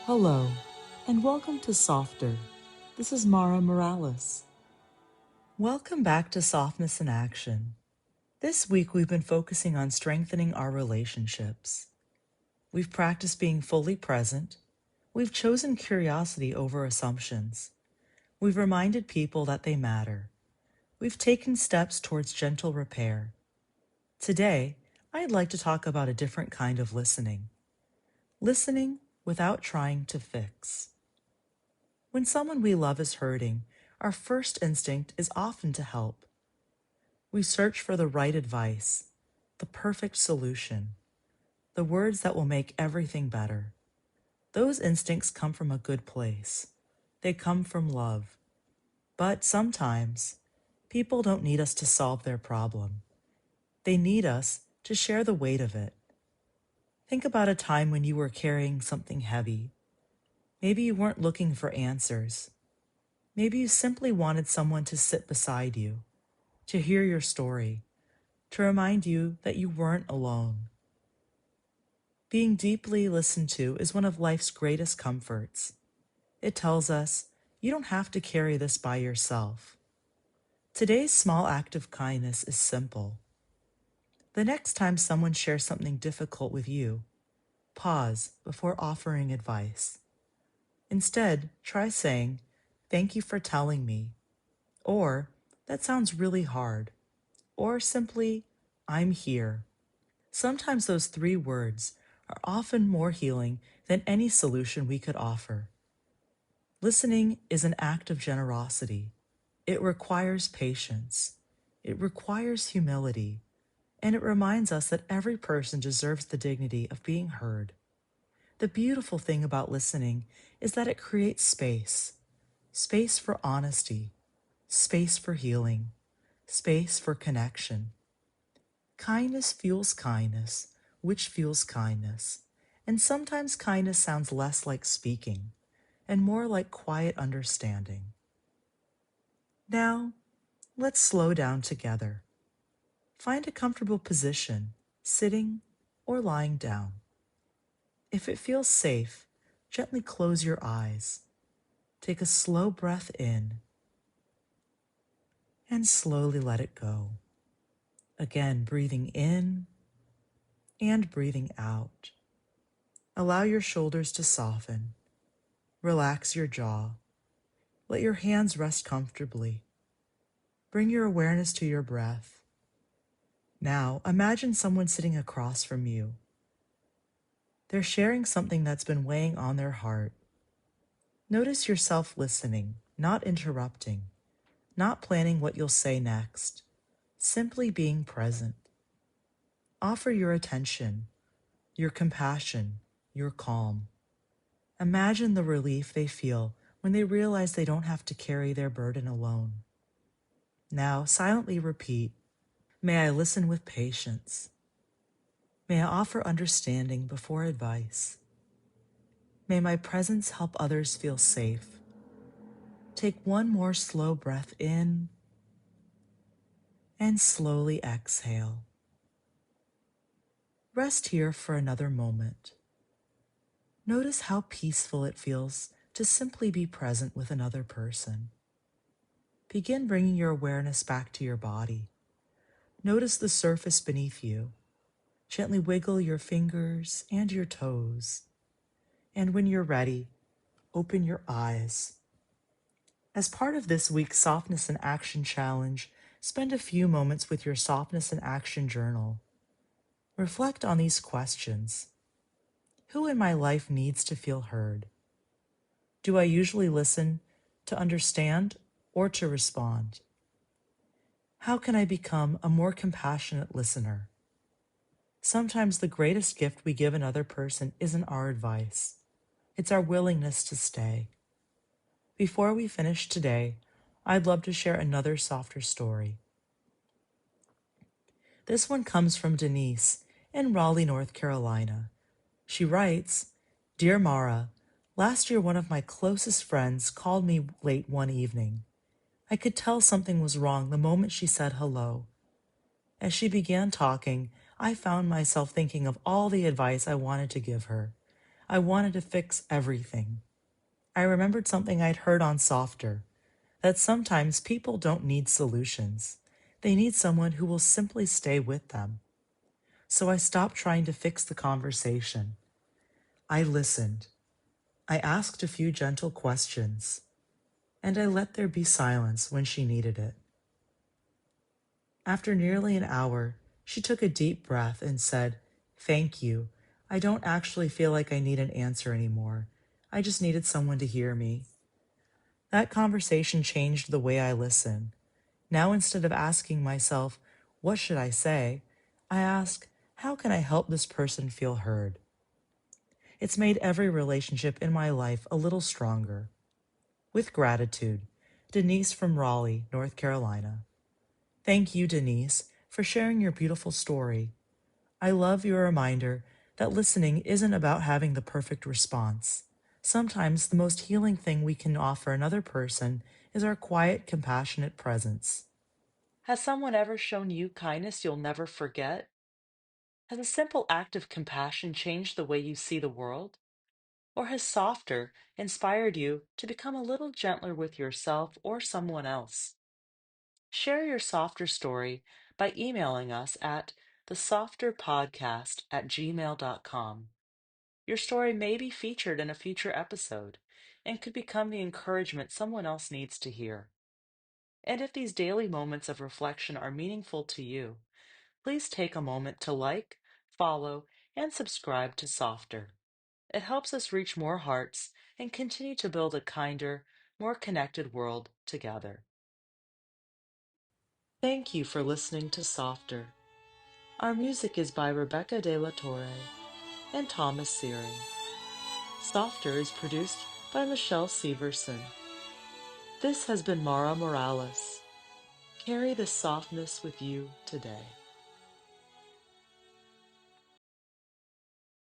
Hello, and welcome to Softer. This is Mara Morales. Welcome back to Softness in Action. This week we've been focusing on strengthening our relationships. We've practiced being fully present. We've chosen curiosity over assumptions. We've reminded people that they matter. We've taken steps towards gentle repair. Today, I'd like to talk about a different kind of listening. Listening without trying to fix. When someone we love is hurting, our first instinct is often to help. We search for the right advice, the perfect solution, the words that will make everything better. Those instincts come from a good place. They come from love. But sometimes, people don't need us to solve their problem. They need us to share the weight of it. Think about a time when you were carrying something heavy. Maybe you weren't looking for answers. Maybe you simply wanted someone to sit beside you, to hear your story, to remind you that you weren't alone. Being deeply listened to is one of life's greatest comforts. It tells us, you don't have to carry this by yourself. Today's small act of kindness is simple. The next time someone shares something difficult with you, pause before offering advice. Instead, try saying, "Thank you for telling me," or "That sounds really hard," or simply, "I'm here." Sometimes those 3 words are often more healing than any solution we could offer. Listening is an act of generosity. It requires patience. It requires humility. And it reminds us that every person deserves the dignity of being heard. The beautiful thing about listening is that it creates space. Space for honesty. Space for healing. Space for connection. Kindness fuels kindness, which fuels kindness. And sometimes kindness sounds less like speaking and more like quiet understanding. Now, let's slow down together. Find a comfortable position, sitting or lying down. If it feels safe, gently close your eyes. Take a slow breath in and slowly let it go. Again, breathing in and breathing out. Allow your shoulders to soften. Relax your jaw. Let your hands rest comfortably. Bring your awareness to your breath. Now, imagine someone sitting across from you. They're sharing something that's been weighing on their heart. Notice yourself listening, not interrupting, not planning what you'll say next, simply being present. Offer your attention, your compassion, your calm. Imagine the relief they feel when they realize they don't have to carry their burden alone. Now, silently repeat, "May I listen with patience. May I offer understanding before advice. May my presence help others feel safe." Take one more slow breath in and slowly exhale. Rest here for another moment. Notice how peaceful it feels to simply be present with another person. Begin bringing your awareness back to your body. Notice the surface beneath you. Gently wiggle your fingers and your toes. And when you're ready, open your eyes. As part of this week's Softness in Action Challenge, spend a few moments with your Softness in Action journal. Reflect on these questions. Who in my life needs to feel heard? Do I usually listen to understand or to respond? How can I become a more compassionate listener? Sometimes the greatest gift we give another person isn't our advice. It's our willingness to stay. Before we finish today, I'd love to share another softer story. This one comes from Denise in Raleigh, North Carolina. She writes, "Dear Mara, last year one of my closest friends called me late one evening. I could tell something was wrong the moment she said hello. As she began talking, I found myself thinking of all the advice I wanted to give her. I wanted to fix everything. I remembered something I'd heard on Softer, that sometimes people don't need solutions. They need someone who will simply stay with them. So I stopped trying to fix the conversation. I listened. I asked a few gentle questions, and I let there be silence when she needed it. After nearly an hour, she took a deep breath and said, "Thank you. I don't actually feel like I need an answer anymore. I just needed someone to hear me." That conversation changed the way I listen. Now, instead of asking myself, "What should I say?" I ask, "How can I help this person feel heard?" It's made every relationship in my life a little stronger. With gratitude, Denise from Raleigh, North Carolina. Thank you, Denise, for sharing your beautiful story. I love your reminder that listening isn't about having the perfect response. Sometimes the most healing thing we can offer another person is our quiet, compassionate presence. Has someone ever shown you kindness you'll never forget? Has a simple act of compassion changed the way you see the world? Or has Softer inspired you to become a little gentler with yourself or someone else? Share your Softer story by emailing us at thesofterpodcast@gmail.com. Your story may be featured in a future episode and could become the encouragement someone else needs to hear. And if these daily moments of reflection are meaningful to you, please take a moment to like, follow, and subscribe to Softer. It helps us reach more hearts and continue to build a kinder, more connected world together. Thank you for listening to Softer. Our music is by Rebecca De La Torre and Thomas Searing. Softer is produced by Michelle Severson. This has been Mara Morales. Carry the softness with you today.